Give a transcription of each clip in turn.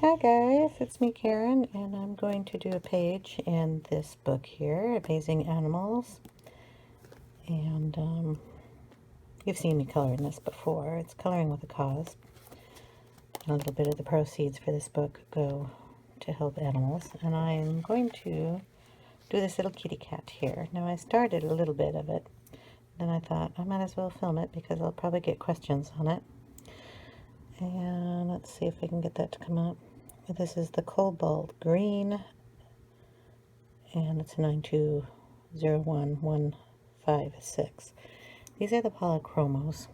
Hi guys, it's me Karen, and I'm going to do a page in this book here, Amazing Animals. And you've seen me coloring this before. It's Coloring with a Cause. A little bit of the proceeds for this book go to help animals. And I'm going to do this little kitty cat here. Now I started a little bit of it. Then I thought I might as well film it because I'll probably get questions on it. And let's see if I can get that to come up. This is the Cobalt Green, and it's 9201156. These are the polychromos.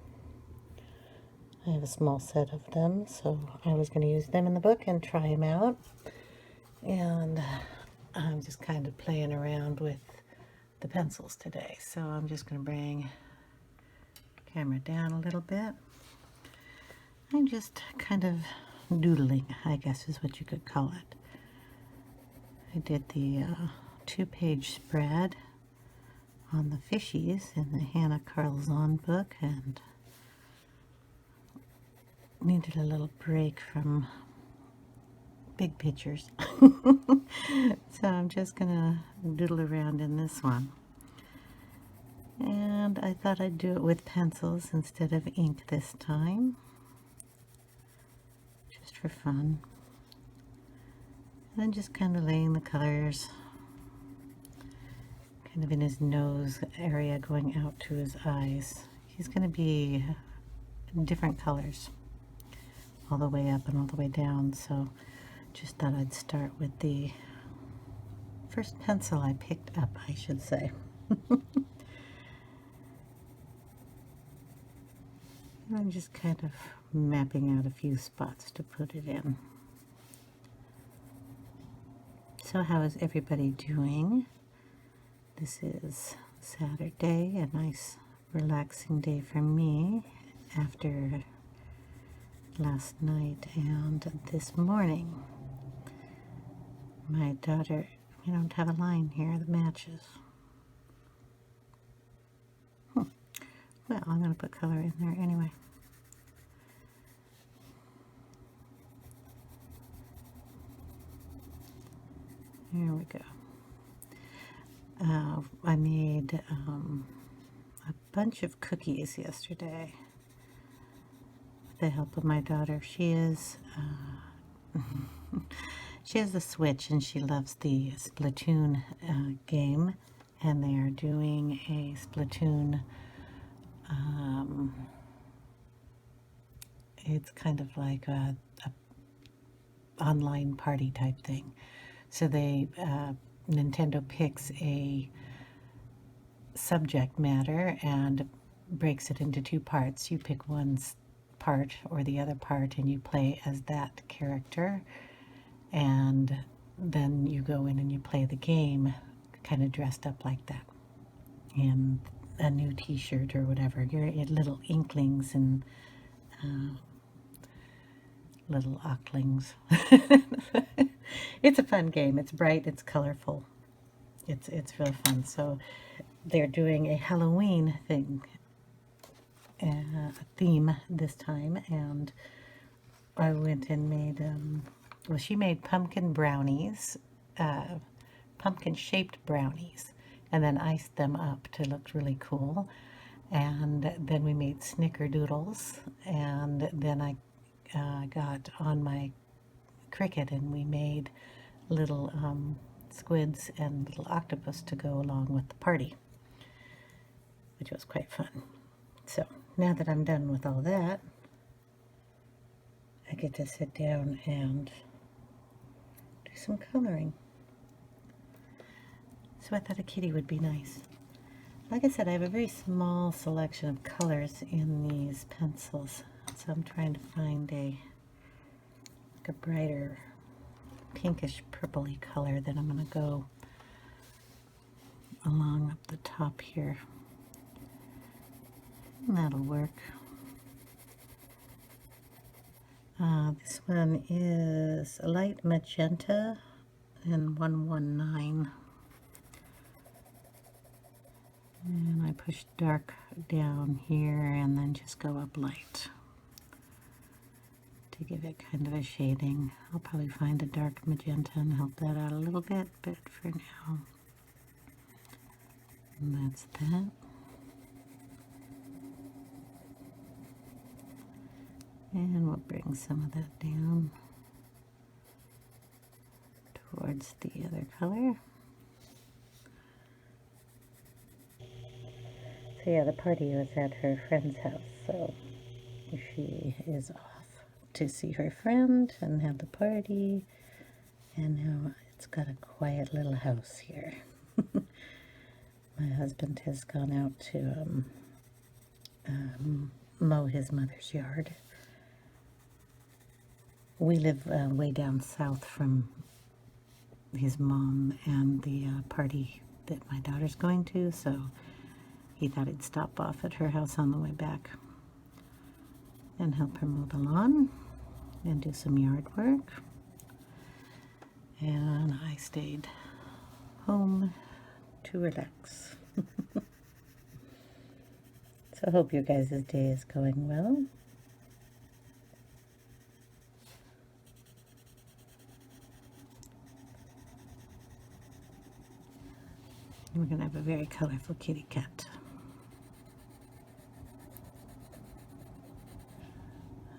I have a small set of them, so I was going to use them in the book and try them out. And I'm just kind of playing around with the pencils today, so I'm just going to bring the camera down a little bit. I'm just kind of doodling, I guess is what you could call it. I did the 2-page spread on the fishies in the Hannah Carlzon book and needed a little break from big pictures. So I'm just gonna doodle around in this one. And I thought I'd do it with pencils instead of ink this time, just for fun. And then just kind of laying the colors kind of in his nose area going out to his eyes. He's going to be different colors all the way up and all the way down, so just thought I'd start with the first pencil I picked up, I should say. I'm just kind of mapping out a few spots to put it in. So how is everybody doing? This is Saturday, a nice relaxing day for me after last night and this morning. My daughter, we don't have a line here that matches. Well, I'm going to put color in there anyway. There we go. I made a bunch of cookies yesterday with the help of my daughter. She is she has a Switch and she loves the Splatoon game, and they are doing a Splatoon. It's kind of like a online party type thing. So they Nintendo picks a subject matter and breaks it into 2 parts. You pick one part or the other part and you play as that character, and then you go in and you play the game kind of dressed up like that in a new t-shirt or whatever. You're little inklings and little ocklings. It's a fun game. It's bright, it's colorful, it's real fun. So they're doing a Halloween thing, theme this time, and I went and made well, she made pumpkin brownies, pumpkin shaped brownies, and then iced them up to look really cool. And then we made snickerdoodles, and then I got on my Cricut and we made little squids and little octopus to go along with the party, which was quite fun. So now that I'm done with all that, I get to sit down and do some coloring. So I thought a kitty would be nice. Like I said, I have a very small selection of colors in these pencils, so I'm trying to find a brighter pinkish purpley color that I'm going to go along up the top here. And that'll work. This one is a light magenta and 119. And I push dark down here and then just go up light to give it kind of a shading. I'll probably find a dark magenta and help that out a little bit, but for now, that's that. And we'll bring some of that down towards the other color. So yeah, the party was at her friend's house, so she is off to see her friend and have the party, and now it's got a quiet little house here. My husband has gone out to mow his mother's yard. We live way down south from his mom and the party that my daughter's going to, so he thought he'd stop off at her house on the way back and help her mow the lawn and do some yard work. And I stayed home to relax. So I hope your guys' day is going well. We're going to have a very colorful kitty cat.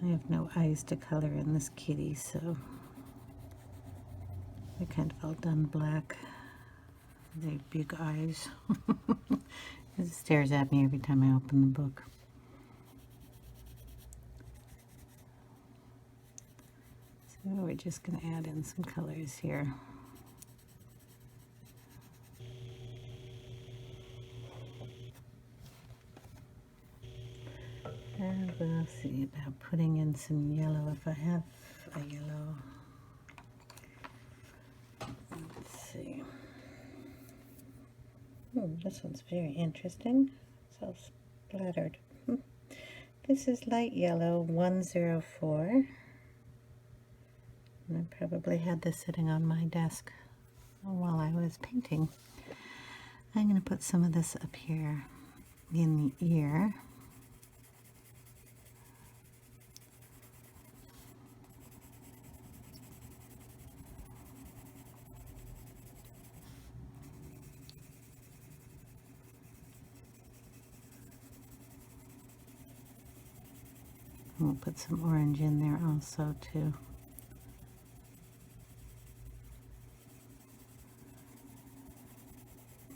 I have no eyes to color in this kitty, so they're kind of all done black. They have big eyes. It stares at me every time I open the book. So we're just going to add in some colors here. And we'll see about putting in some yellow if I have a yellow. Let's see. This one's very interesting. It's all splattered. This is light yellow 104. And I probably had this sitting on my desk while I was painting. I'm going to put some of this up here in the ear. We'll put some orange in there also too.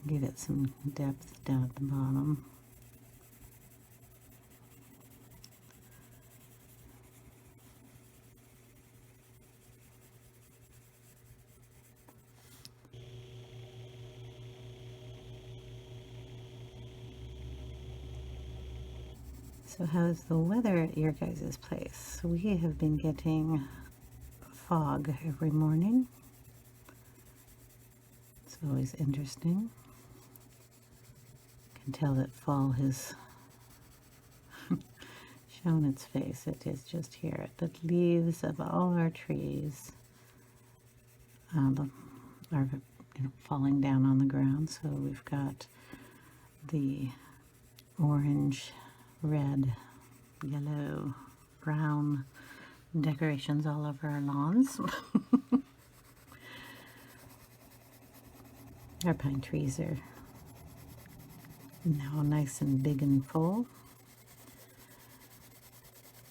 Give it some depth down at the bottom. So how's the weather at your guys' place? We have been getting fog every morning. It's always interesting. You can tell that fall has shown its face. It is just here. The leaves of all our trees are falling down on the ground. So we've got the orange, red, yellow, brown decorations all over our lawns. Our pine trees are now nice and big and full.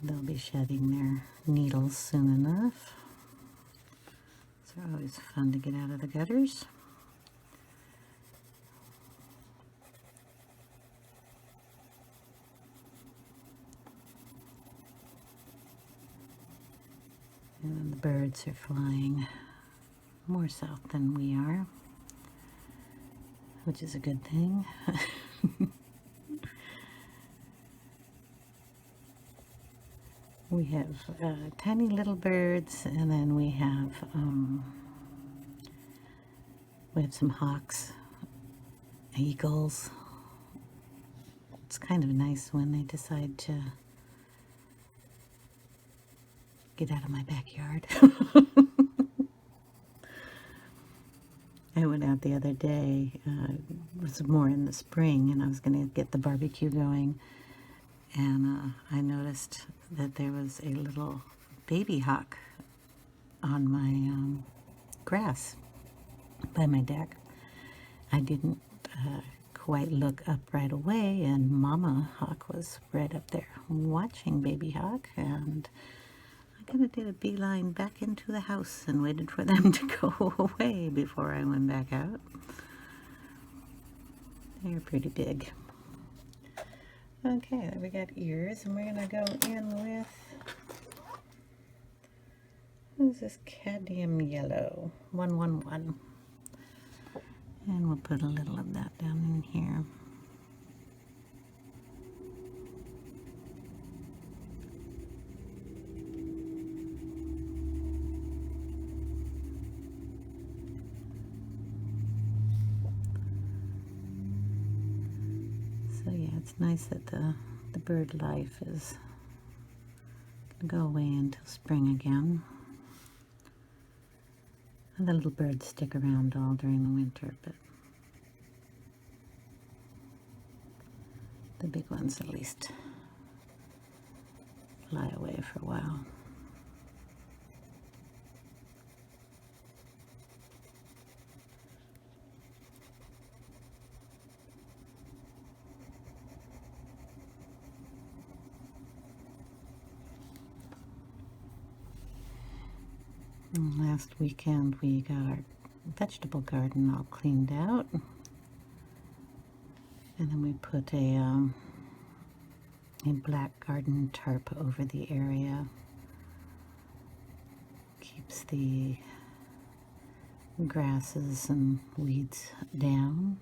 They'll be shedding their needles soon enough. They're always fun to get out of the gutters. And then the birds are flying more south than we are, which is a good thing. We have tiny little birds, and then we have some hawks, eagles. It's kind of nice when they decide to get out of my backyard. I went out the other day, it was more in the spring, and I was going to get the barbecue going, and I noticed that there was a little baby hawk on my grass by my deck. I didn't quite look up right away, and Mama Hawk was right up there watching Baby Hawk, and I kind of did a beeline back into the house and waited for them to go away before I went back out. They're pretty big. Okay, we got ears, and we're gonna go in with, what is this, cadmium yellow, 111. And we'll put a little of that down in here. So yeah, it's nice that the bird life is gonna go away until spring again. And the little birds stick around all during the winter, but the big ones at least fly away for a while. And last weekend we got our vegetable garden all cleaned out, and then we put a black garden tarp over the area. Keeps the grasses and weeds down.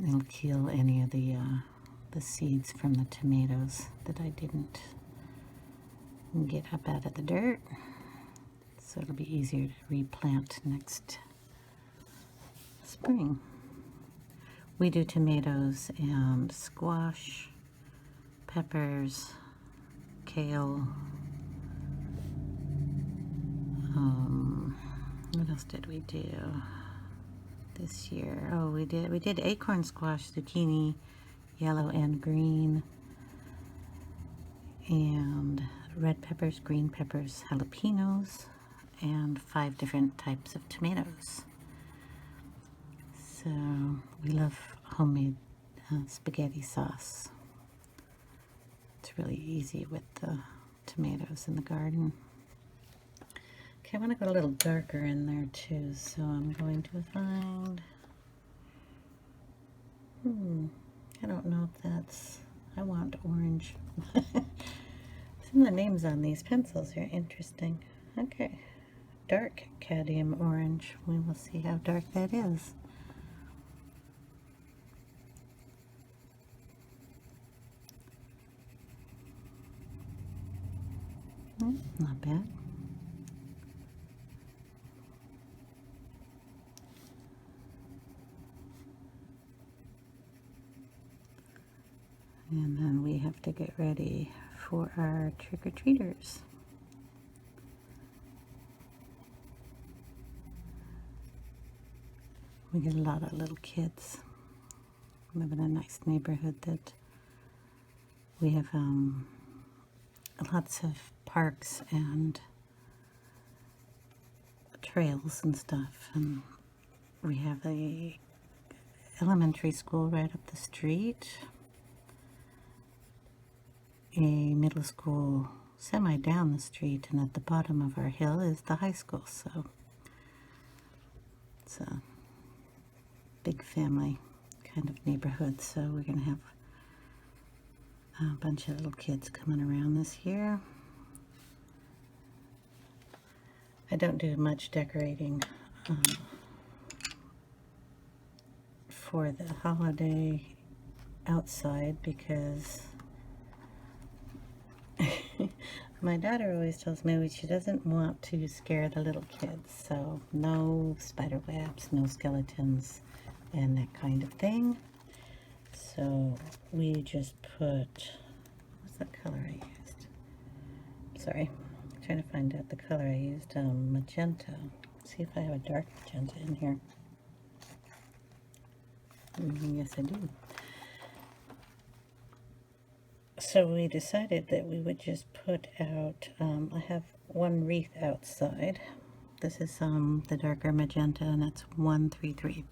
It'll kill any of the seeds from the tomatoes that I didn't get up out of the dirt, so it'll be easier to replant next spring. We do tomatoes and squash, peppers, kale. What else did we do this year? Oh, we did acorn squash, zucchini, yellow and green, and red peppers, green peppers, jalapenos, and 5 different types of tomatoes. So we love homemade spaghetti sauce. It's really easy with the tomatoes in the garden. Okay, I want to go a little darker in there too, so I'm going to find, I don't know if that's, I want orange. Some of the names on these pencils are interesting. Okay, dark cadmium orange. We will see how dark that is. Not bad. And then we have to get ready for our trick-or-treaters. We get a lot of little kids. We live in a nice neighborhood that we have lots of parks and trails and stuff, and we have a elementary school right up the street, a middle school semi down the street, and at the bottom of our hill is the high school. So it's a big family kind of neighborhood. So we're gonna have a bunch of little kids coming around this year. I don't do much decorating for the holiday outside because my daughter always tells me she doesn't want to scare the little kids, so no spider webs, no skeletons, and that kind of thing. So we just put, what's that color I used? Sorry, I'm trying to find out the color I used. Magenta. Let's see if I have a dark magenta in here. Yes, I do. So we decided that we would just put out, I have one wreath outside. This is the darker magenta, and it's 133.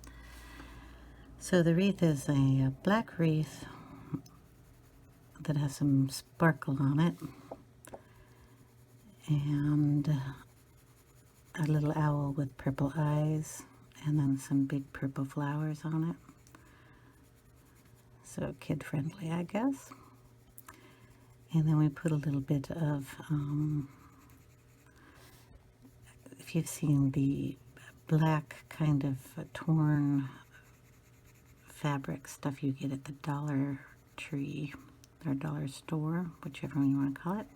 So the wreath is a black wreath that has some sparkle on it, and a little owl with purple eyes, and then some big purple flowers on it. So kid-friendly, I guess. And then we put a little bit of, if you've seen the black kind of torn fabric stuff you get at the Dollar Tree or Dollar Store, whichever one you want to call it.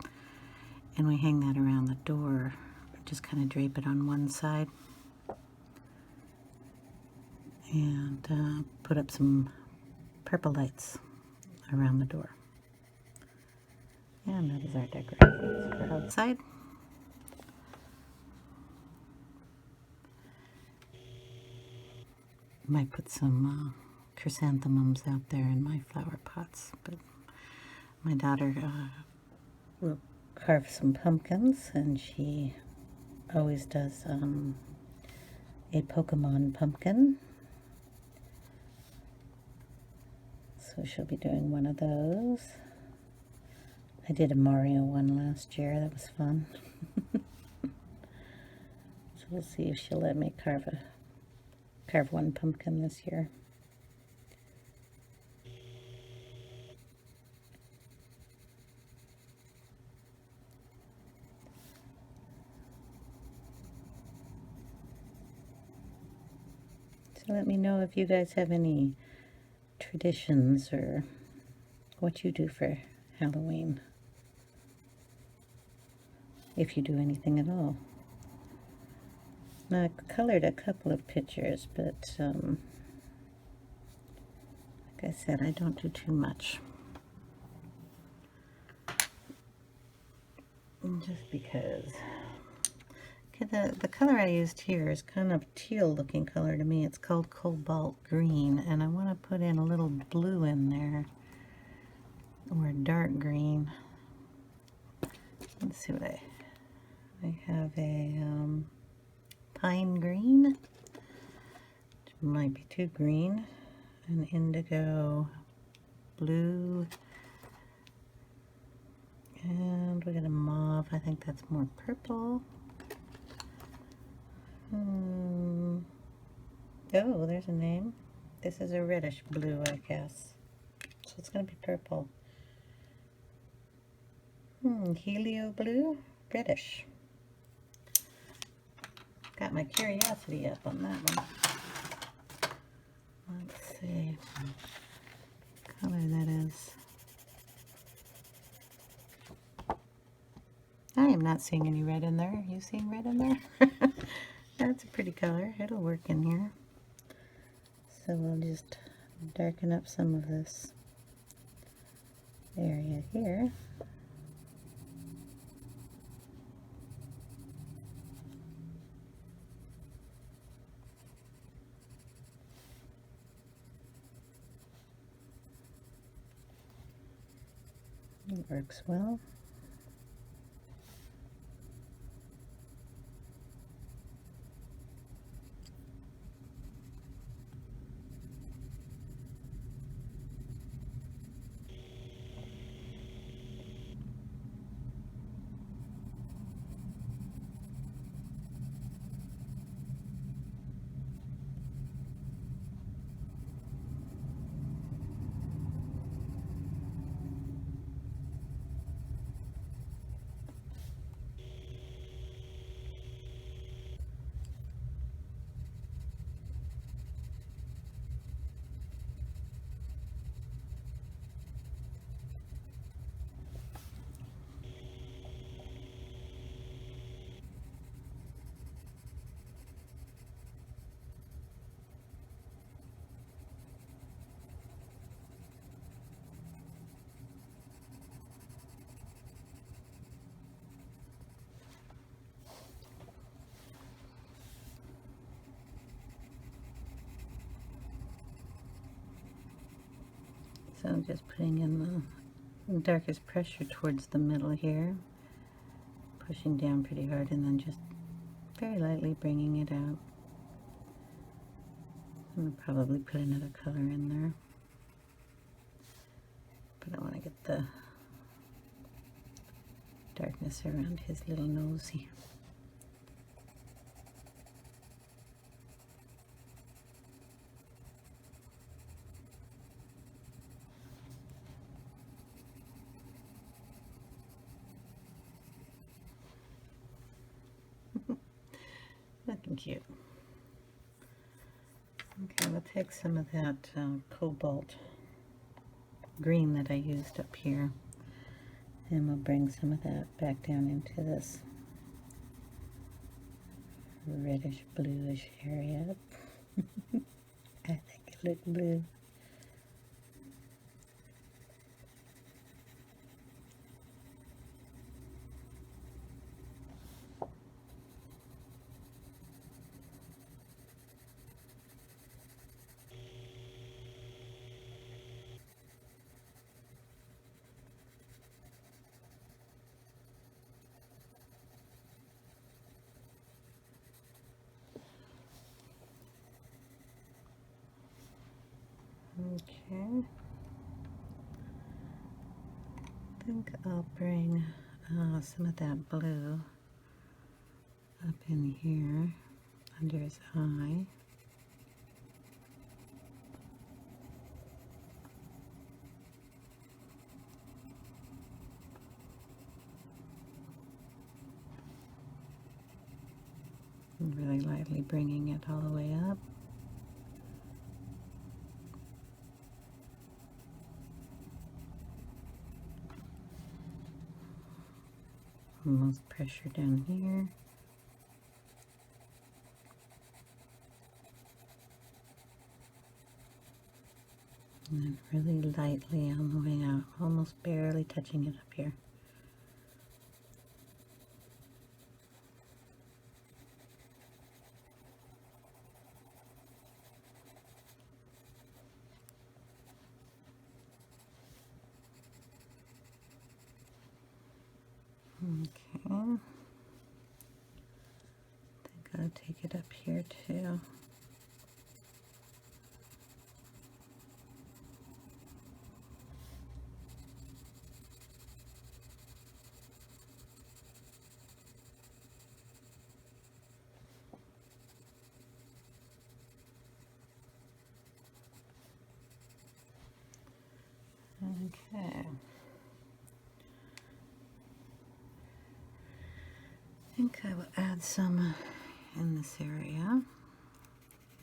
And we hang that around the door, just kind of drape it on one side. And put up some purple lights around the door. And that is our decorations for outside. Might put some chrysanthemums out there in my flower pots, but my daughter will carve some pumpkins, and she always does a Pokemon pumpkin. So she'll be doing one of those. I did a Mario one last year. That was fun. So we'll see if she'll let me carve one pumpkin this year. So let me know if you guys have any traditions or what you do for Halloween, if you do anything at all. Now, I colored a couple of pictures, but like I said, I don't do too much. Just because. Okay, the color I used here is kind of teal looking color to me. It's called Cobalt Green, and I want to put in a little blue in there, or dark green. Let's see what I have a pine green, which might be too green, an indigo blue, and we got a mauve. I think that's more purple. Oh, there's a name. This is a reddish blue, I guess. So it's going to be purple. Helio blue, reddish. Got my curiosity up on that one. Let's see what color that is. I am not seeing any red in there. Are you seeing red in there? That's a pretty color. It'll work in here. So we'll just darken up some of this area here. It works well. So I'm just putting in the darkest pressure towards the middle here, pushing down pretty hard and then just very lightly bringing it out. I'm going to probably put another color in there, but I want to get the darkness around his little nosy. Looking cute. Okay, we'll take some of that cobalt green that I used up here, and we'll bring some of that back down into this reddish bluish area. I think it looks blue. Okay, I think I'll bring some of that blue up in here under his eye. And really lightly bringing it all the way up. Almost pressure down here. And then really lightly on the way out, almost barely touching it up here. Okay, I think I'll take it up here too. Okay. I think I will add some in this area,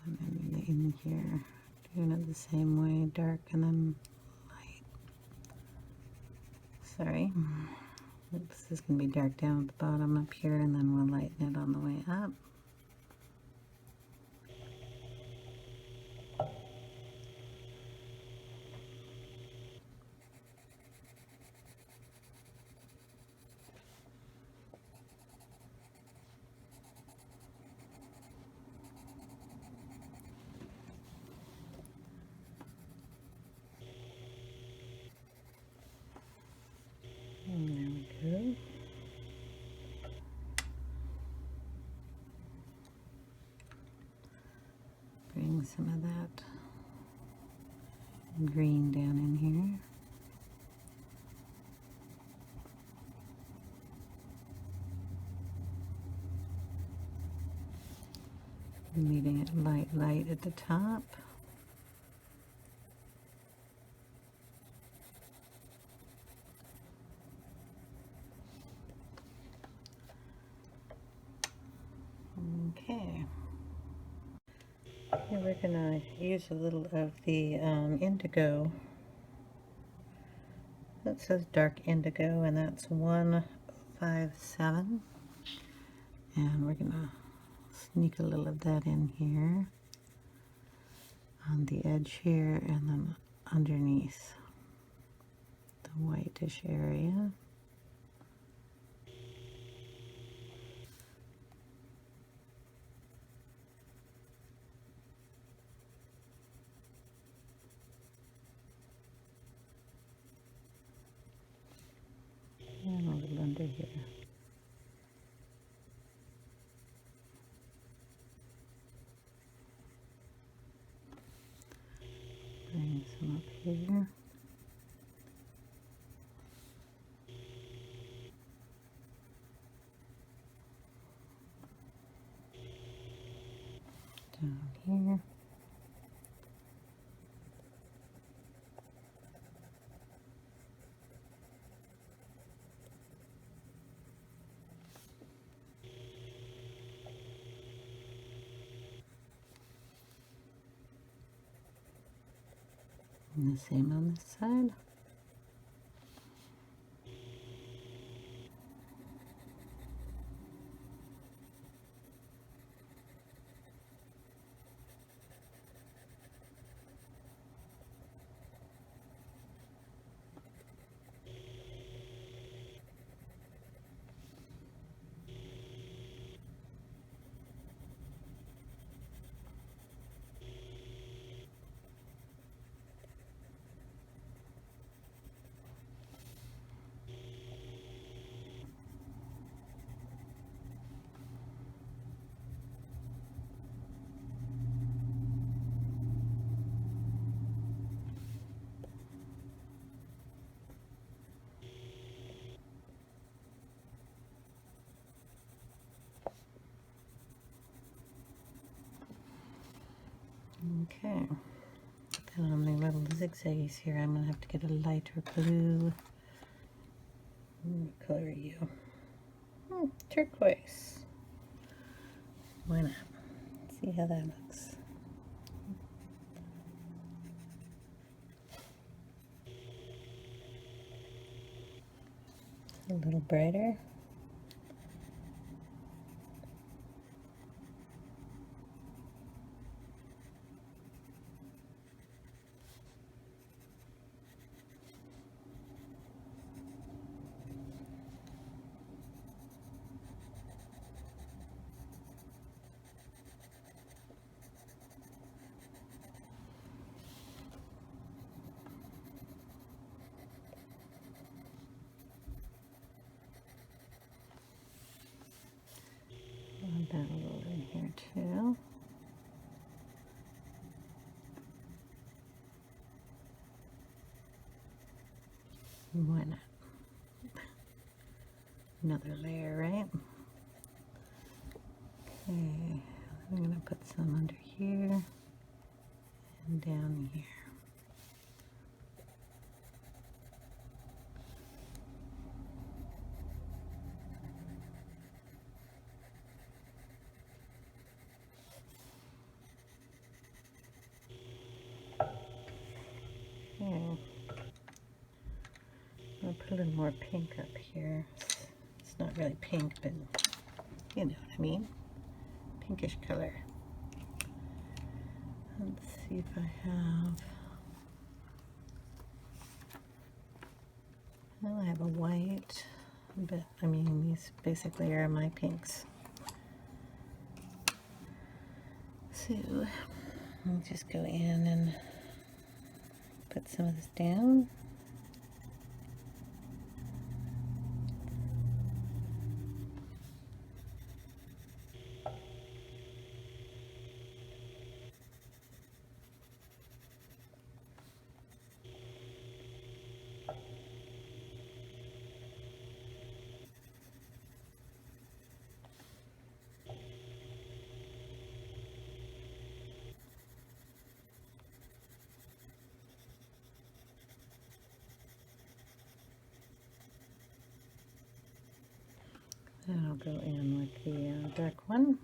and then in here, doing it the same way, dark and then light. Sorry. Oops, this is going to be dark down at the bottom up here, and then we'll lighten it on the way up. And there we go. Bring some of that green down in here. Leaving it light at the top. Okay. Here we're going to use a little of the indigo. That says dark indigo, and that's 157. And we're going to sneak a little of that in here on the edge here, and then underneath the whitish area. under here. Bring some up here. Down here. And the same on this side. Okay, then on the little zigzags here, I'm going to have to get a lighter blue. What color are you? Turquoise. Why not? See how that looks. A little brighter. Add that a little in here too. Why not? Another layer, right? Okay, I'm going to put some under here and down here. Okay. I'll put a little more pink up here. It's not really pink, but you know what I mean. Pinkish color. Let's see if I have. Well, I have a white, but I mean, these basically are my pinks. So I'll just go in and put some of this down. And I'll go in with the dark one.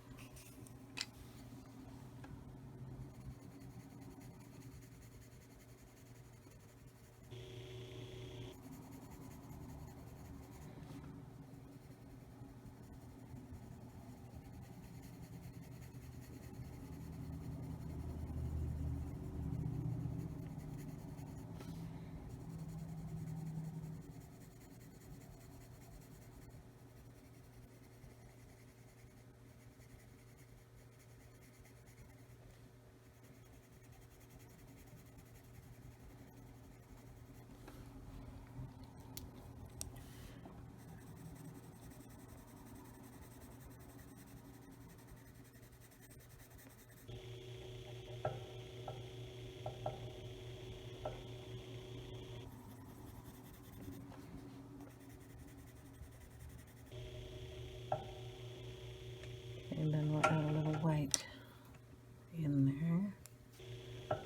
And then we'll add a little white in there.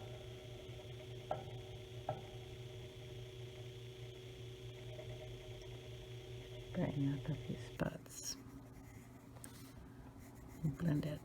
Brighten up a few spots and blend it.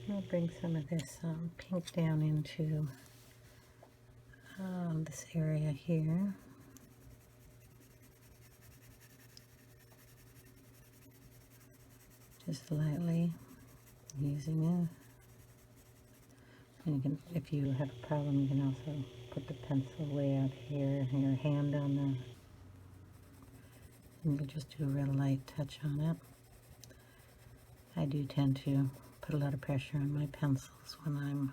I'll bring some of this pink down into this area here. Just lightly using it. And you can, if you have a problem, you can also put the pencil way out here, your hand on the, and you just do a real light touch on it. I do tend to put a lot of pressure on my pencils when I'm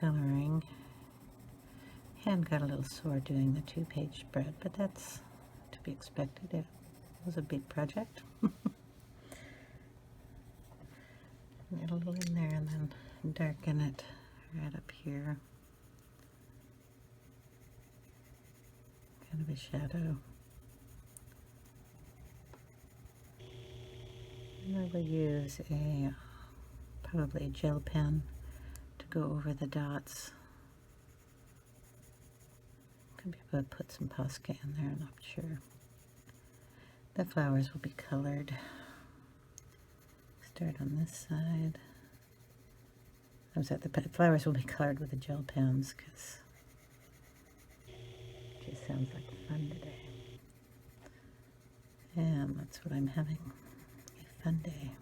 coloring. Hand got a little sore doing the 2-page spread, but that's to be expected. It was a big project. Get a little in there and then darken it right up here. Kind of a shadow. And I will use probably a gel pen to go over the dots. Could be able to put some Posca in there, I'm not sure. The flowers will be colored. Start on this side. I'm sorry, the flowers will be colored with the gel pens because it just sounds like fun today. And that's what I'm having, a fun day.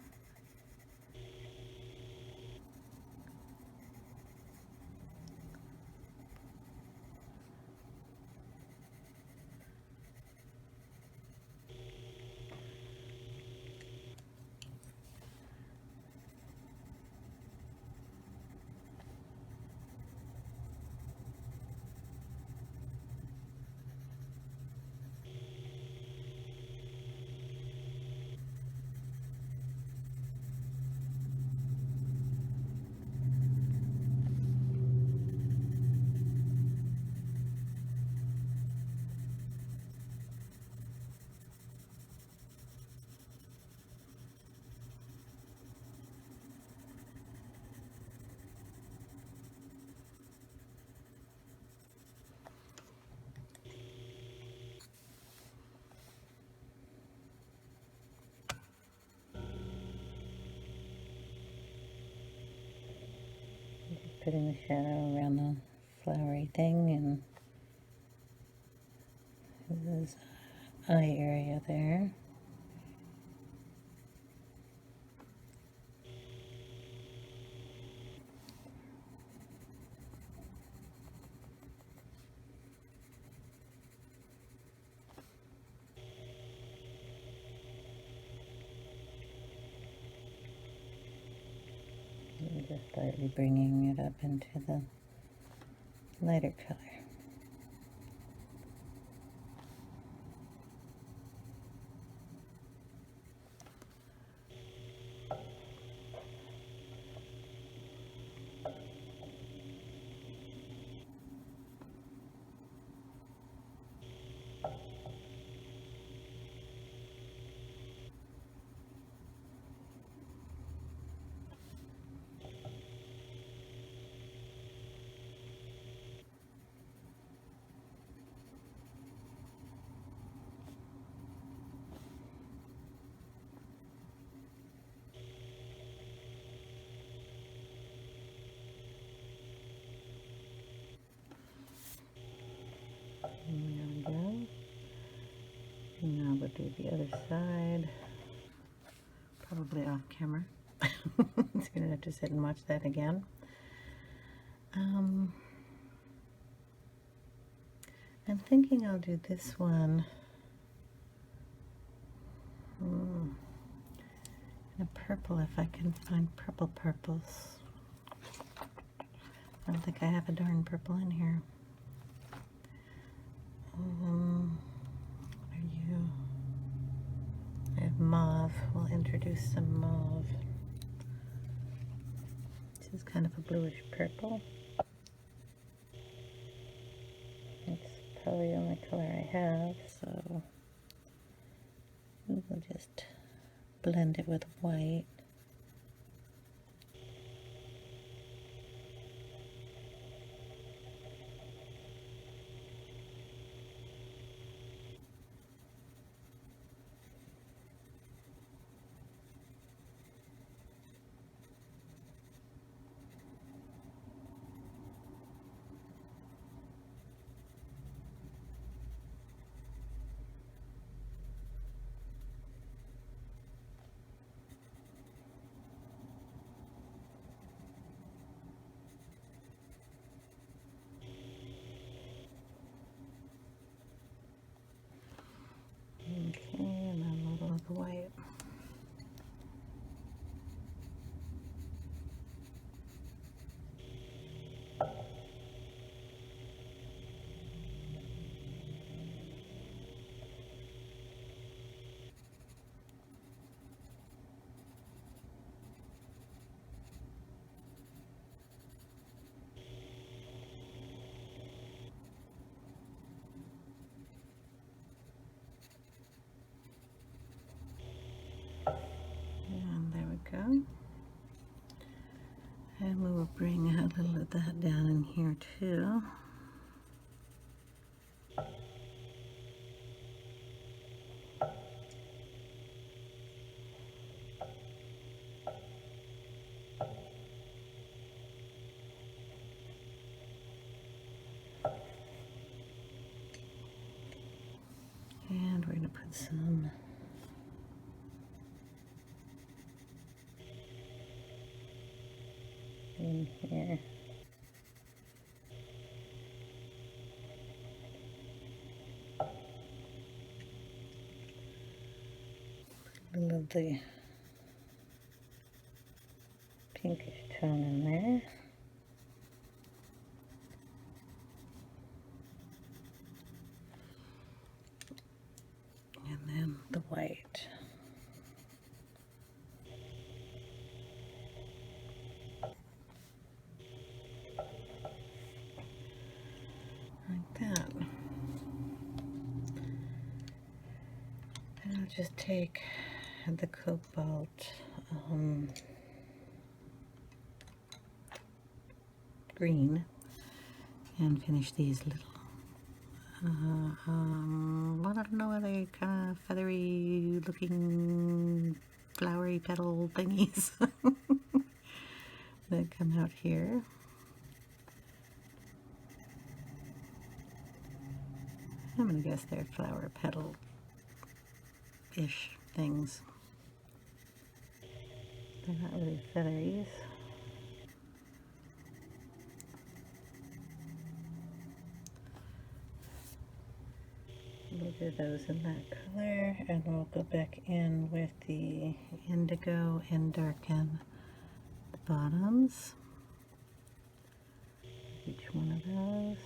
Putting the shadow around the flowery thing and his eye area there. And just slightly bringing it up into the lighter color. There we go. And now we'll do the other side, probably off camera. It's gonna have to sit and watch that again. I'm thinking I'll do this one And a purple, if I can find purples. I don't think I have a darn purple in here. What are you? I have mauve. We'll introduce some mauve. This is kind of a bluish purple. It's probably the only color I have, so we'll just blend it with white. Okay, and then a little of the white. And there we go. And we will bring a little of that down in here too. And we're going to put some in here. A little of the pinkish tone in there. And then the white. Like that. And I'll just take the cobalt green and finish these little well, I don't know, are they kind of feathery looking flowery petal thingies that come out here. I'm gonna guess they're flower petal-ish things. They're not really featheries. We'll do those in that color, and we'll go back in with the indigo and darken the bottoms. Each one of those.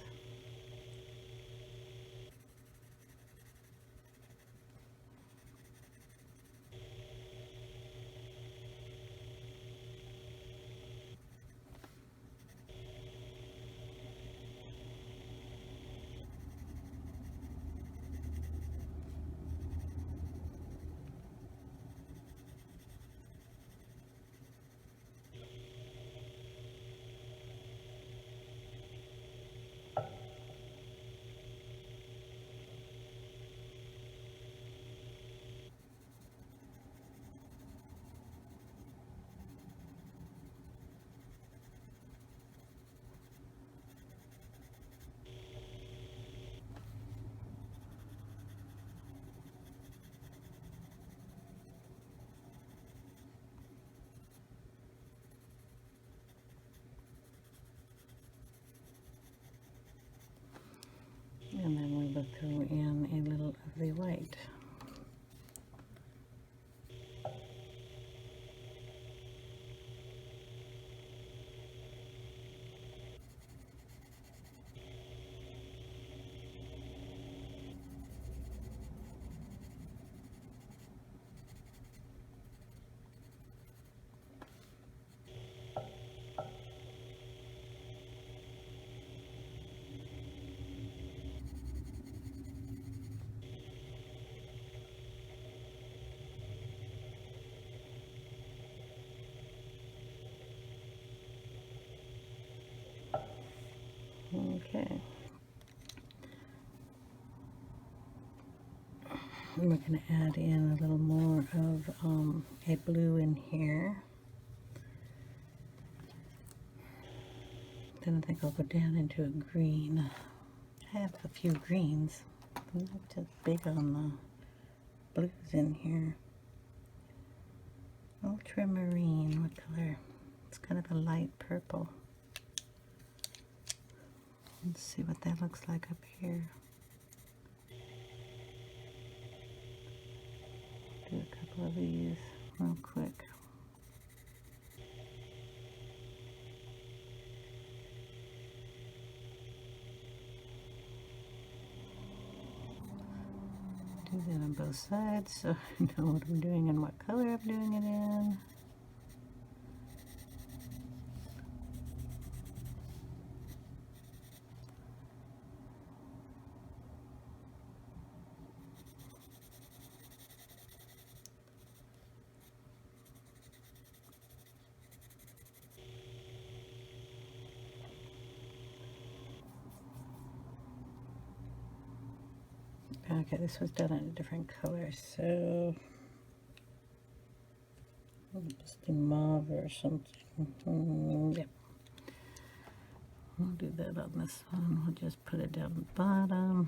And then we will throw in a little of the white. Okay. And we're going to add in a little more of a blue in here. Then I think I'll go down into a green. I have a few greens. I'm not just big on the blues in here. Ultramarine, what color? It's kind of a light purple. Let's see what that looks like up here. Do a couple of these real quick. Do that on both sides so I know what I'm doing and what color I'm doing it in. Okay, this was done in a different color, so just the mauve or something. Yep. We'll do that on this one. We'll just put it down the bottom,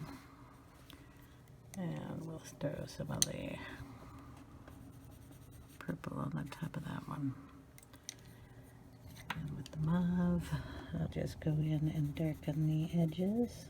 and we'll throw some of the purple on the top of that one. And with the mauve, I'll just go in and darken the edges.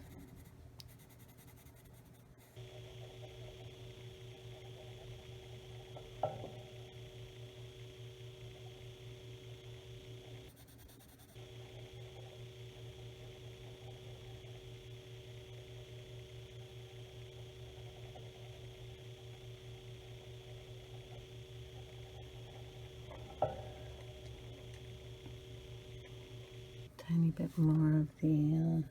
Tiny bit more of the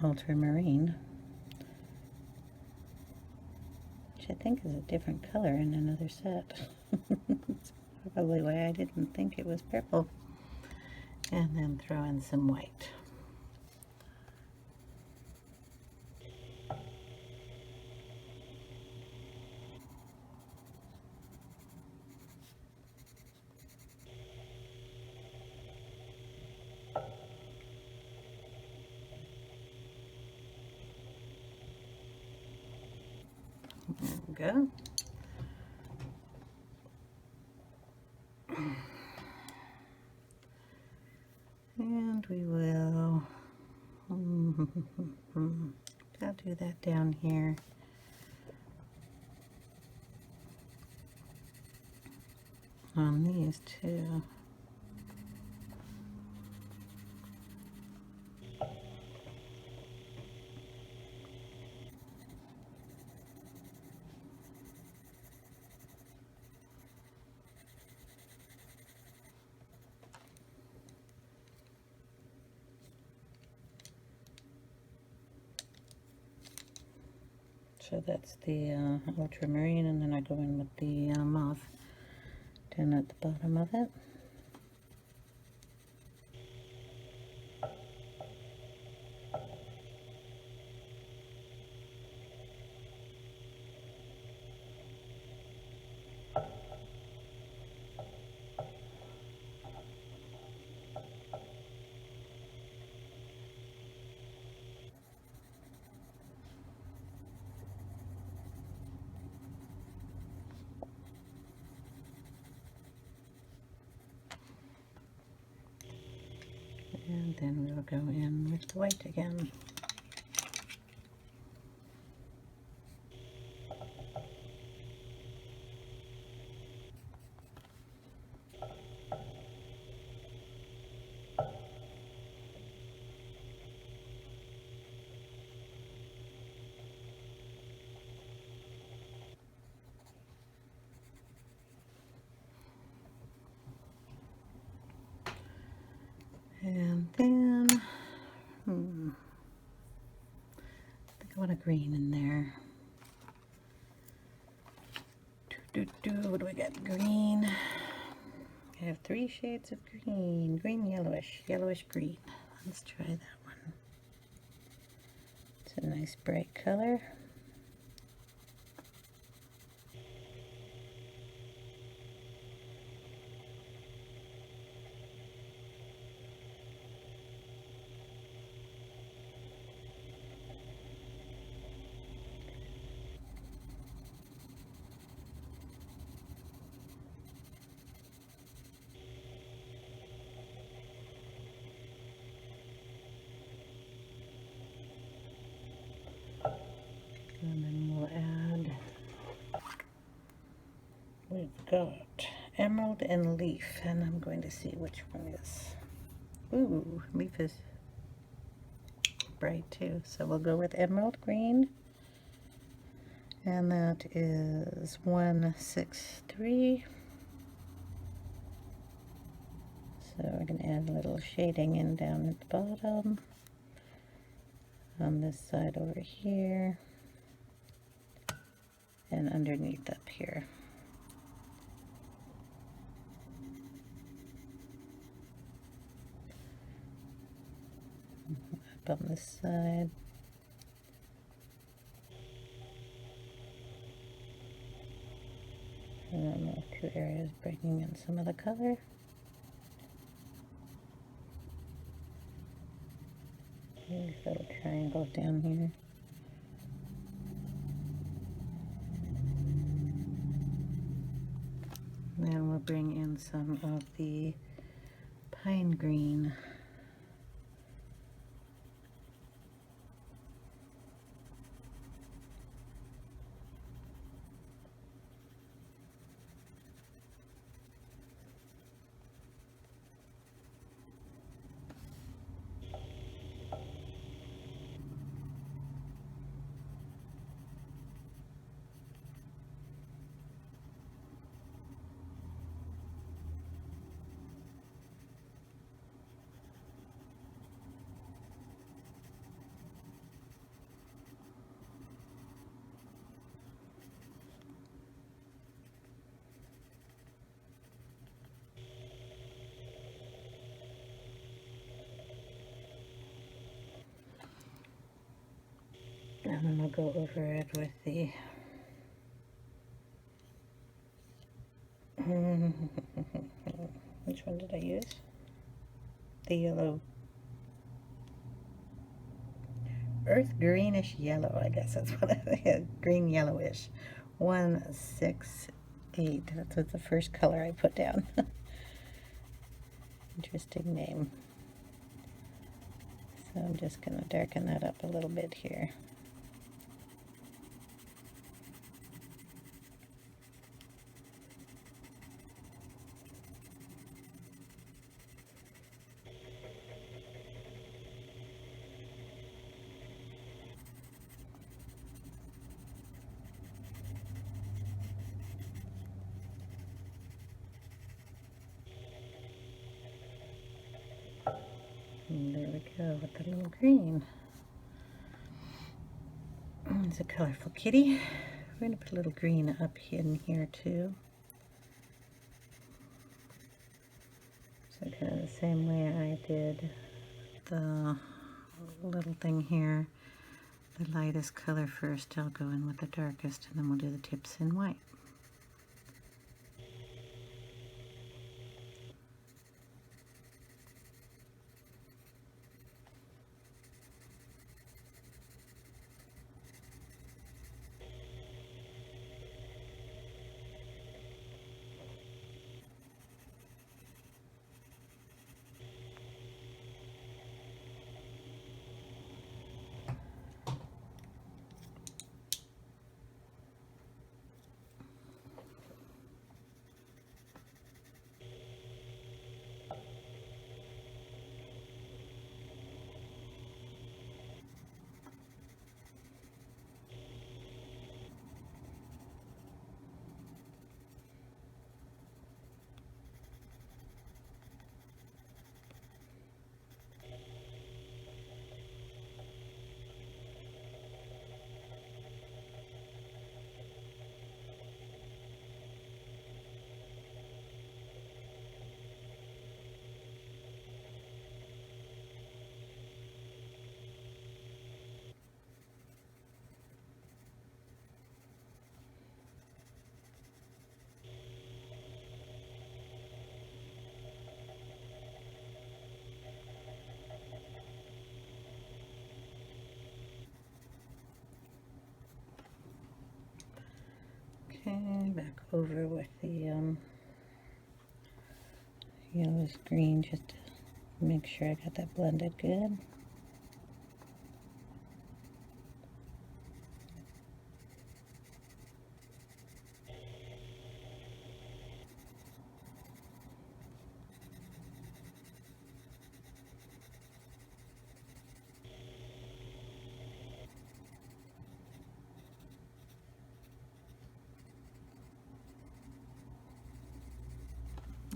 ultramarine, which I think is a different color in another set. That's probably why I didn't think it was purple. And then throw in some white. There we go. And we will, I'll do that down here. On these two. So that's the ultramarine, and then I go in with the mauve down at the bottom of it. And then we'll go in with the white again. And then, I think I want a green in there. What do we got? Green. I have 3 shades of green, green yellowish, yellowish green. Let's try that one. It's a nice bright color. And then we'll add, we've got emerald and leaf, and I'm going to see which one is, ooh, leaf is bright too. So we'll go with emerald green, and that is 163. So we're going to add a little shading in down at the bottom, on this side over here, and underneath up here. Up on this side. And then those 2 areas bringing in some of the color. These little triangles down here. Then we'll bring in some of the pine green. And then I'll go over it with the which one did I use? The yellow, earth greenish yellow, I guess that's what I had, green yellowish. 168, that's what the first color I put down. Interesting name. So I'm just going to darken that up a little bit here. And there we go with the little green. It's a colorful kitty. We're going to put a little green up in here too. So kind of the same way I did the little thing here. The lightest color first, I'll go in with the darkest, and then we'll do the tips in white. back over with the yellowish green just to make sure I got that blended good.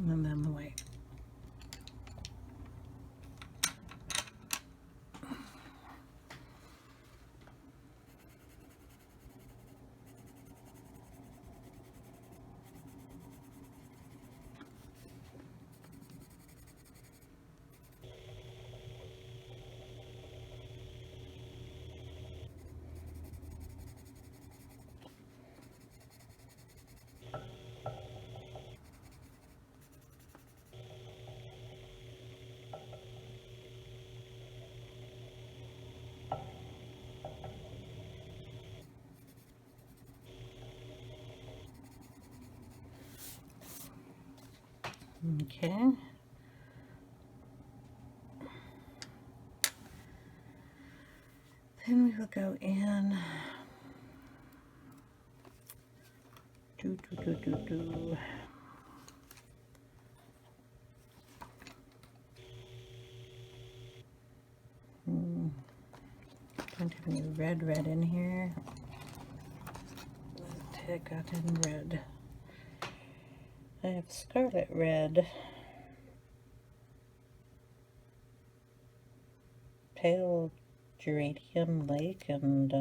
And then the white. Okay. Then we will go in. Don't have any red in here. What I got in red? I have scarlet red, pale geranium lake, and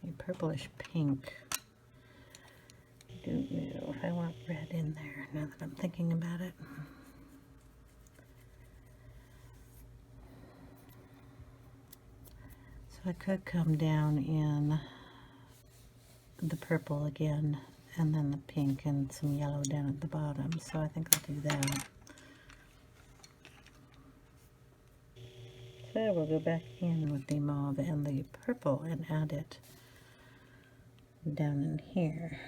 a purplish pink. I don't know if I want red in there now that I'm thinking about it. So I could come down in the purple again, and then the pink and some yellow down at the bottom. So I think I'll do that. So we'll go back in with the mauve and the purple and add it down in here.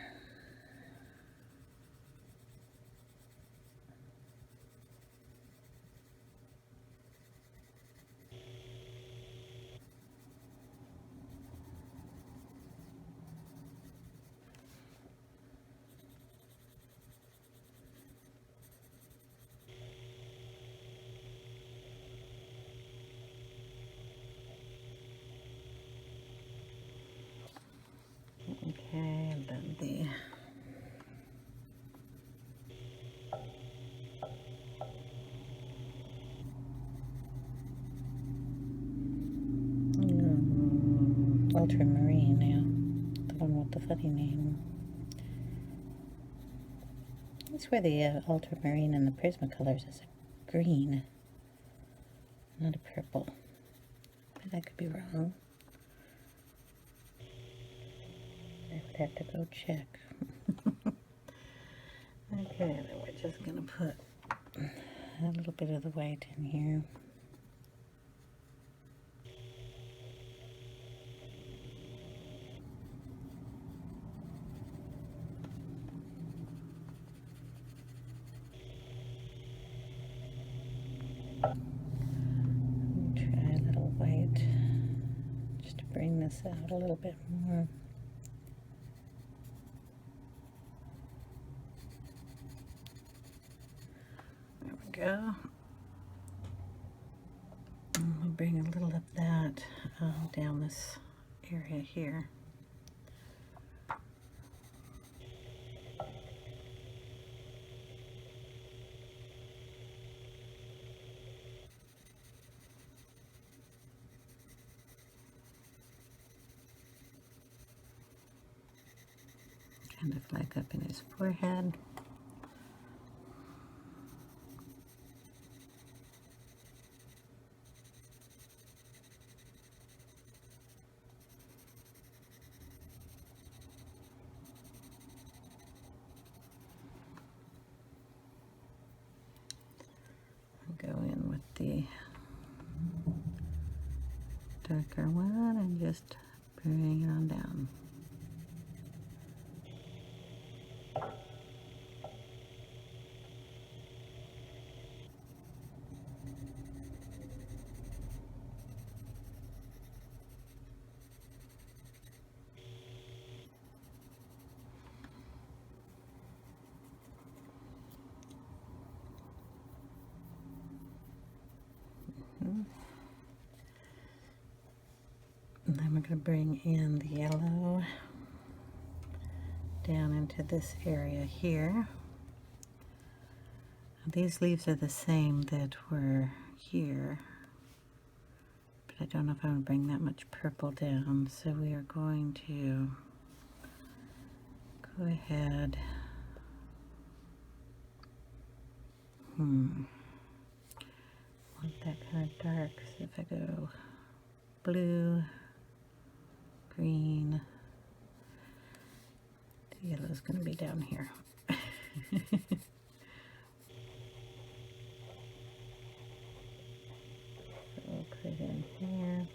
Okay, and then the ultramarine, yeah, the one with the funny name. I swear the ultramarine in the Prismacolors is a green, not a purple, but I could be wrong. I would have to go check. Okay, then we're just gonna put a little bit of the white in here. Try a little white just to bring this out a little bit more. There we go. And we'll bring a little of that down this area here. Kind of like up in his forehead. Go in with the darker one and just bring it on down. And then we're going to bring in the yellow down into this area here. These leaves are the same that were here, but I don't know if I want to bring that much purple down, so we are going to go ahead. Want that kind of dark, so if I go blue, green, the yellow's going to be down here. So we'll put it in here.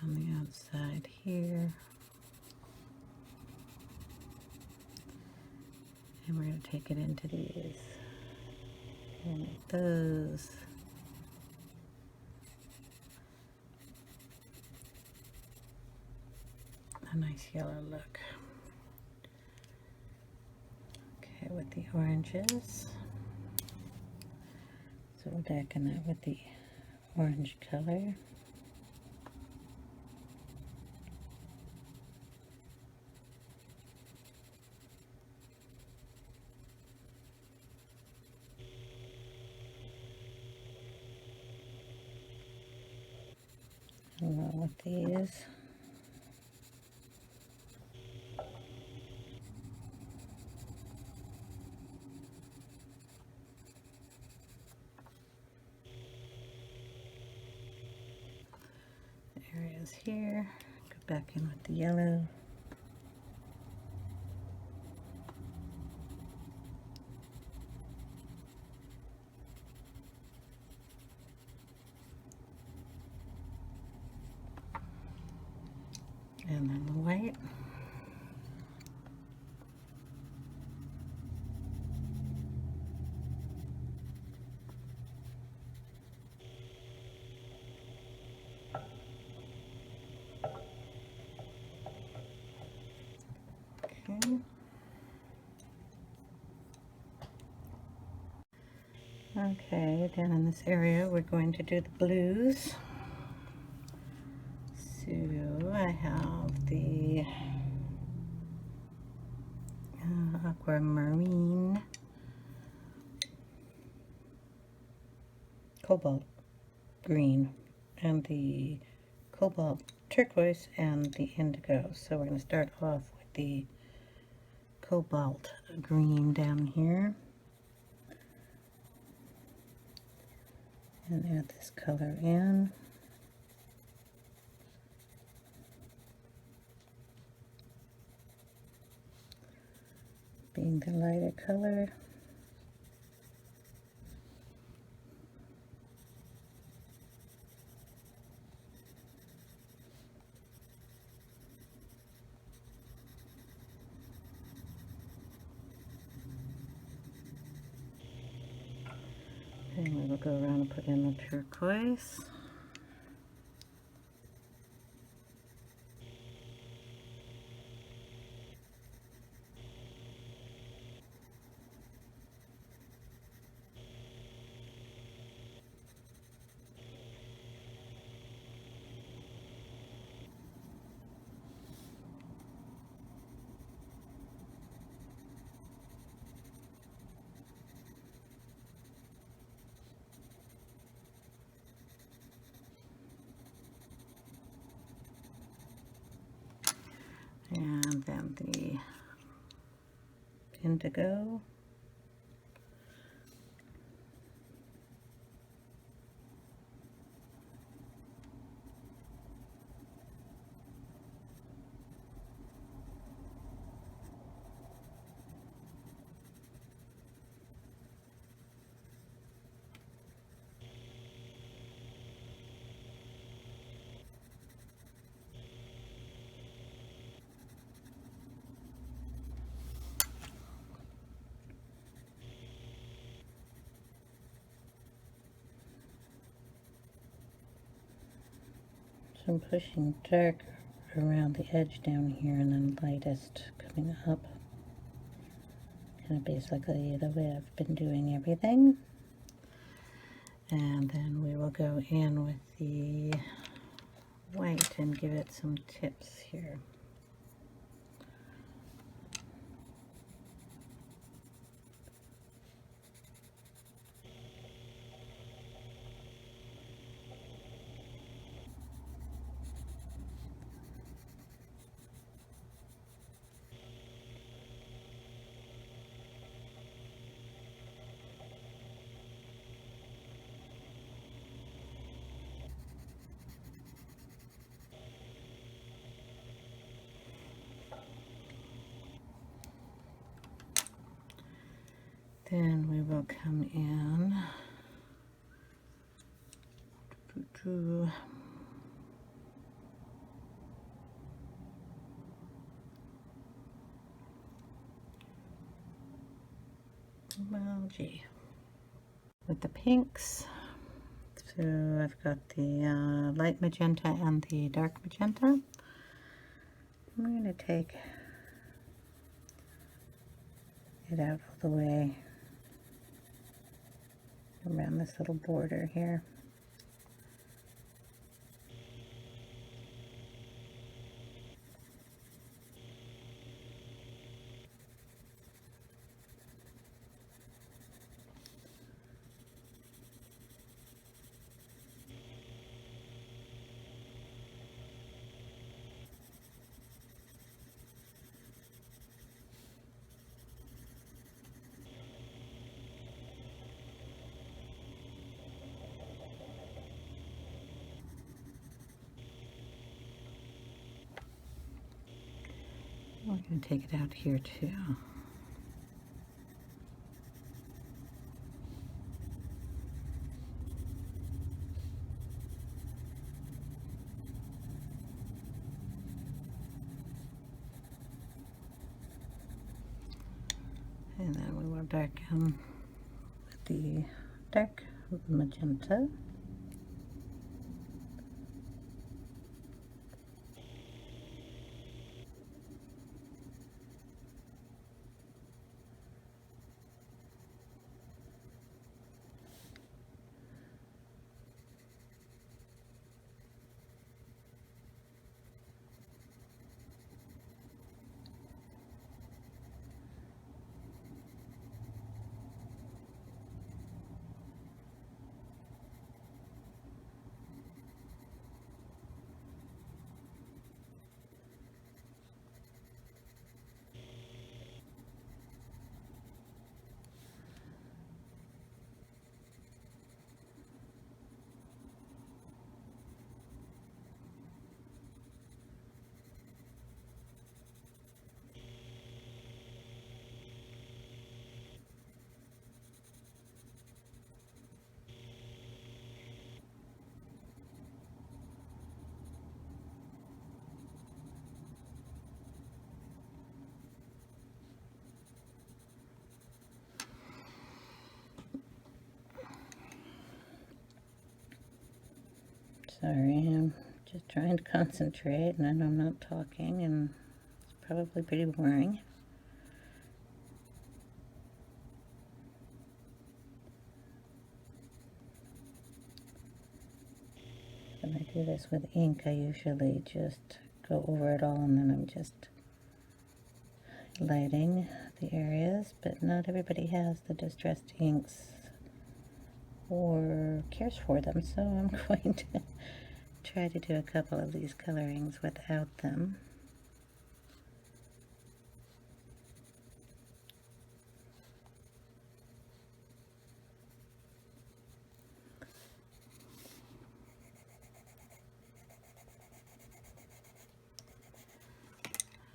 On the outside here. And we're going to take it into these. And make those a nice yellow look. Okay, with the oranges. So we're decking that with the orange color. Along with these. Areas here, go back in with the yellow. And then the white. Okay. Okay, down in this area we're going to do the blues. So I have the aquamarine, cobalt green, and the cobalt turquoise and the indigo. So we're going to start off with the cobalt green down here and add this color in. Being the lighter color. And we will go around and put in the turquoise. And then the indigo. So I'm pushing dark around the edge down here and then lightest coming up. kind of basically the way I've been doing everything. And then we will go in with the white and give it some tips here. Then we will come in to well, gee, with the pinks. So I've got the light magenta and the dark magenta. I'm going to take it out all the way around this little border here. We're going to take it out here too. And then we will darken with the dark magenta. Sorry, I'm just trying to concentrate and I know I'm not talking and it's probably pretty boring. When I do this with ink, I usually just go over it all and then I'm just lighting the areas, but not everybody has the distressed inks or cares for them, so I'm going to try to do a couple of these colorings without them.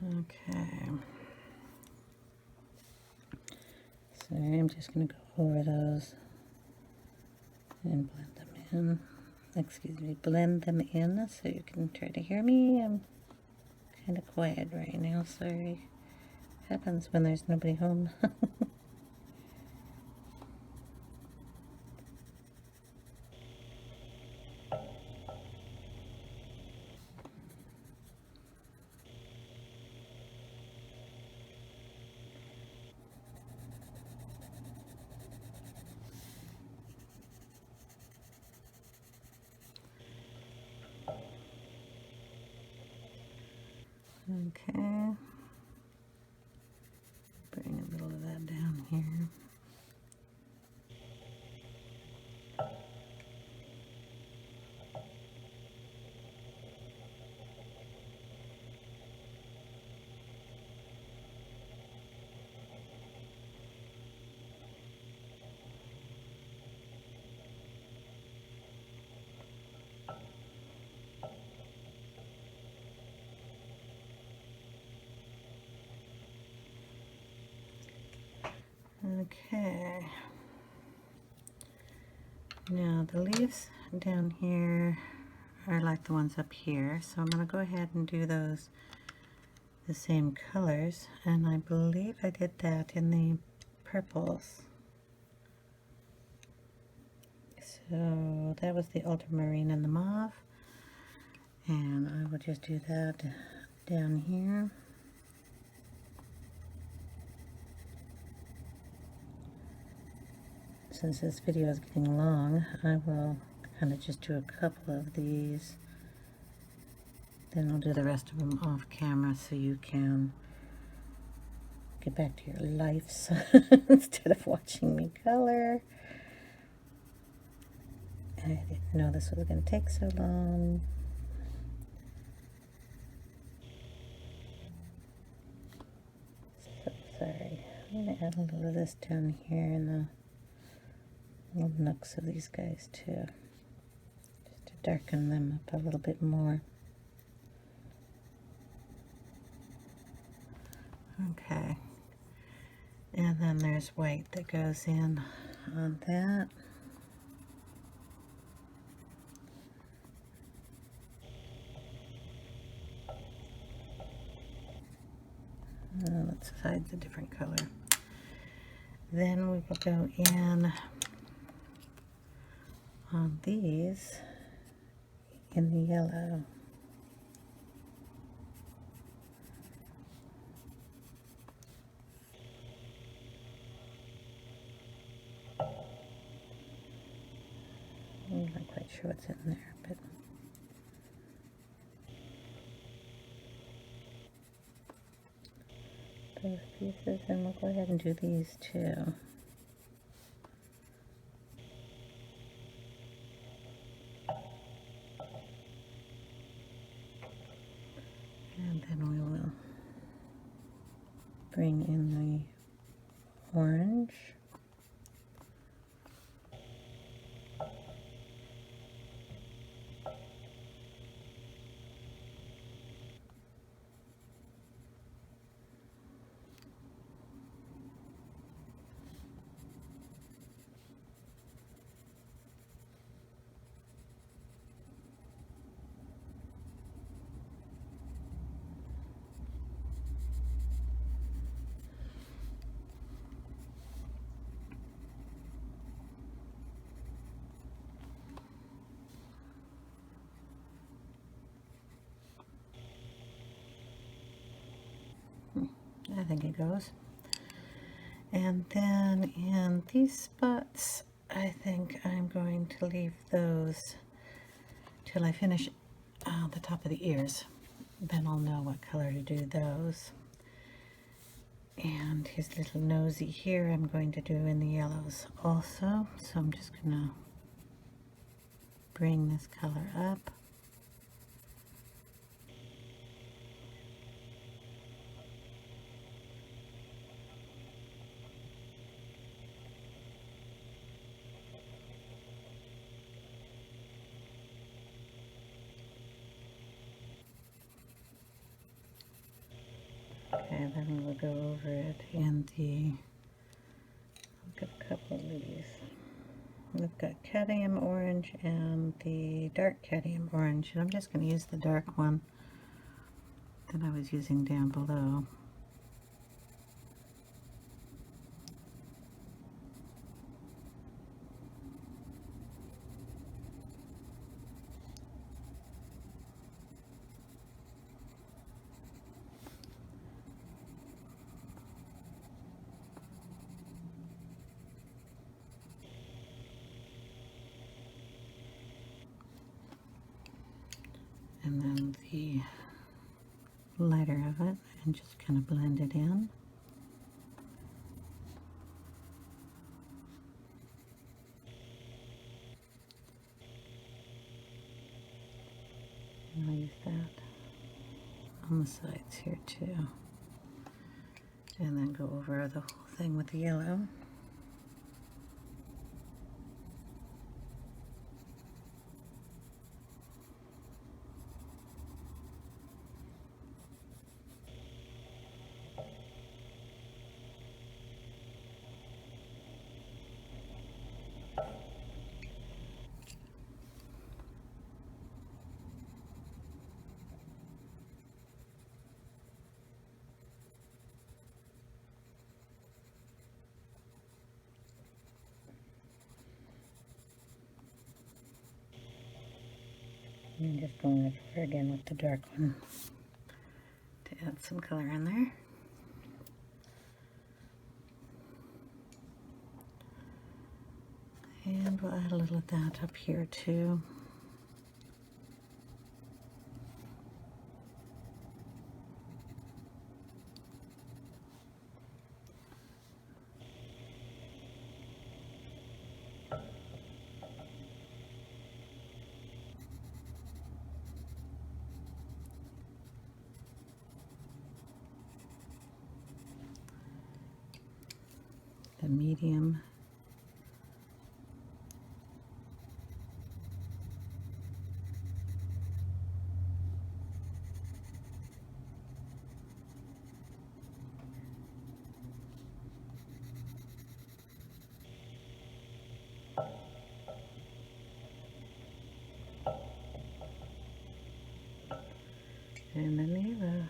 Okay. So I'm just going to go over those and blend them in. Excuse me, blend them in so you can try to hear me. I'm kind of quiet right now, sorry. Happens when there's nobody home. Okay. Bring a little of that down here. Okay. Now the leaves down here are like the ones up here, so I'm going to go ahead and do those the same colors, and I believe I did that in the purples. So that was the ultramarine and the mauve, and I will just do that down here. Since this video is getting long, I will kind of just do a couple of these. Then I'll do the rest of them off camera so you can get back to your lives instead of watching me color. I didn't know this was going to take so long. So sorry. I'm going to add a little of this down here in the little nooks of these guys too, just to darken them up a little bit more. Okay, and then there's white that goes in on that. Let's hide the different color. Then we will go in on these in the yellow. I'm not quite sure what's in there, but those pieces, and we'll go ahead and do these too. And then we will bring in the orange. I think it goes. And then in these spots, I think I'm going to leave those till I finish the top of the ears. Then I'll know what color to do those. And his little nosy here I'm going to do in the yellows also. So I'm just going to bring this color up. Okay, then we will go over it in the, look at a couple of these. We've got cadmium orange and the dark cadmium orange, and I'm just going to use the dark one that I was using down below. And then the lighter of it and just kind of blend it in. And I'll use that on the sides here too. And then go over the whole thing with the yellow. I'm just going over again with the dark one to add some color in there. And we'll add a little of that up here too. The medium. And then the yellow.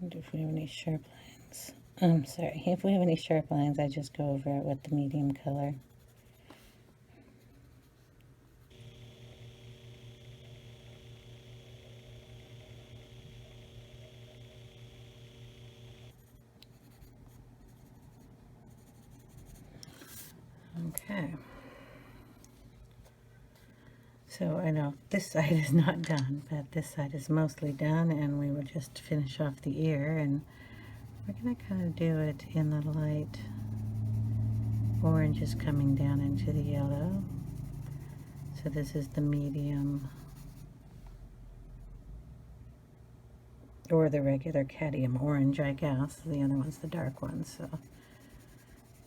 And if we have any sharp lines, I'm sorry, if we have any sharp lines, I just go over it with the medium color. Okay. So I know this side is not done, but this side is mostly done, and we will just finish off the ear, and we're going to kind of do it in the light oranges coming down into the yellow. So this is the medium, or the regular cadmium orange, I guess. The other one's the dark one, so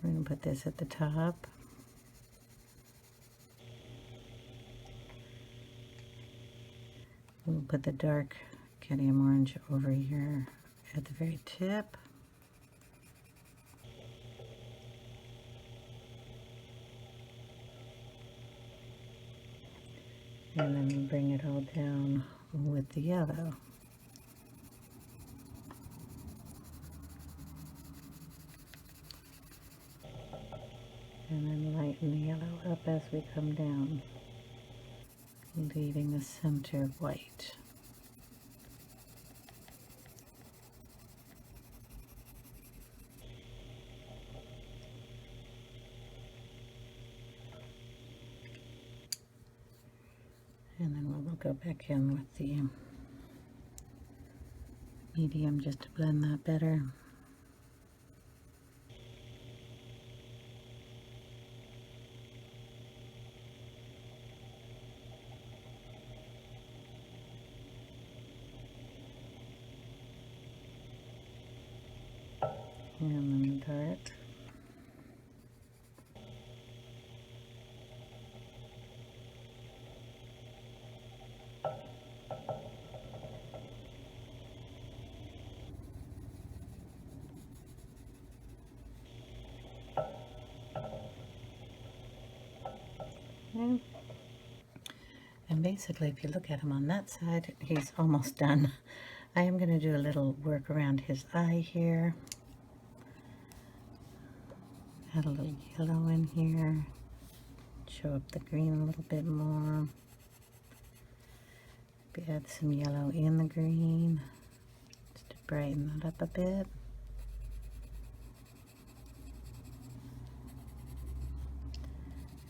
we're going to put this at the top. We'll put the dark cadmium orange over here at the very tip. And then we bring it all down with the yellow. And then lighten the yellow up as we come down, leaving the center white. And then we'll go back in with the medium just to blend that better. And then the dark. Okay. And basically, if you look at him on that side, he's almost done. I am going to do a little work around his eye here. Add a little yellow in here. Show up the green a little bit more. Maybe add some yellow in the green just to brighten that up a bit.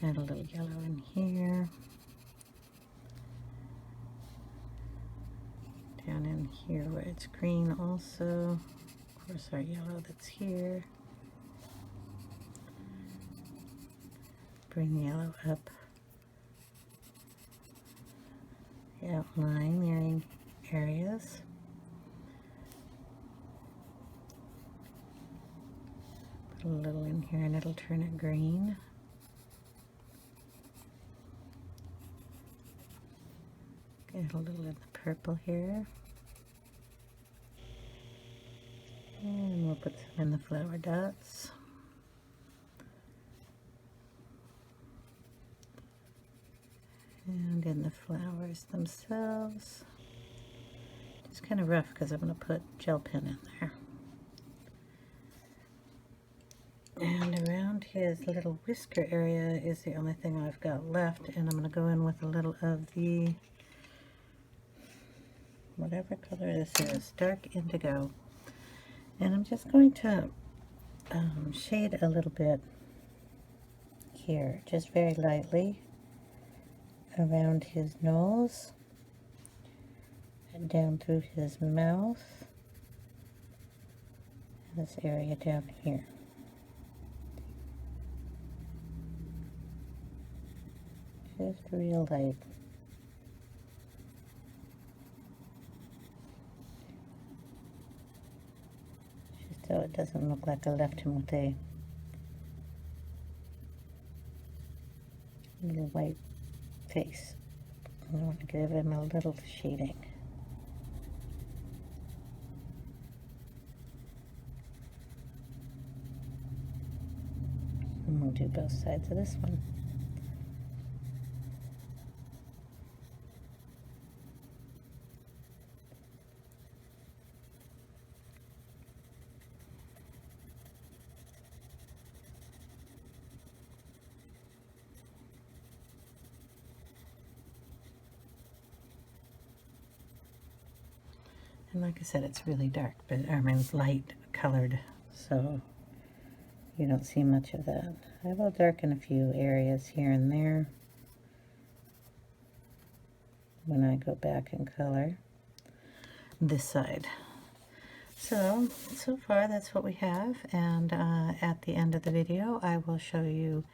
Add a little yellow in here. Down in here where it's green also. Of course our yellow that's here. Bring the yellow up. The outline areas. Put a little in here and it'll turn it green. Get a little in the purple here. And we'll put some in the flower dots. And in the flowers themselves. It's kind of rough because I'm going to put gel pen in there. And around his little whisker area is the only thing I've got left. And I'm going to go in with a little of the, whatever color this is, dark indigo. And I'm just going to shade a little bit here, just very lightly, around his nose and down through his mouth, and this area down here. Just real light. Just so it doesn't look like I left him with a little white face. I want to give him a little shading. And we'll do both sides of this one. And like I said, it's really dark, but I mean light colored, so you don't see much of that. I will darken a few areas here and there when I go back and color this side. So far that's what we have, and at the end of the video I will show you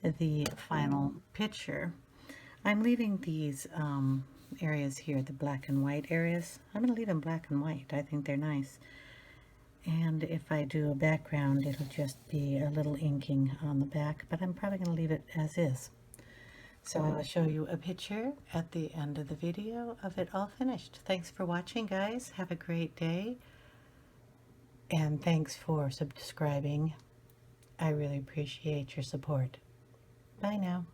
the final picture. I'm leaving these areas here, the black and white areas. I'm going to leave them black and white. I think they're nice. And if I do a background, it'll just be a little inking on the back, but I'm probably going to leave it as is. So I'll show you a picture at the end of the video of it all finished. Thanks for watching, guys. Have a great day. And thanks for subscribing. I really appreciate your support. Bye now.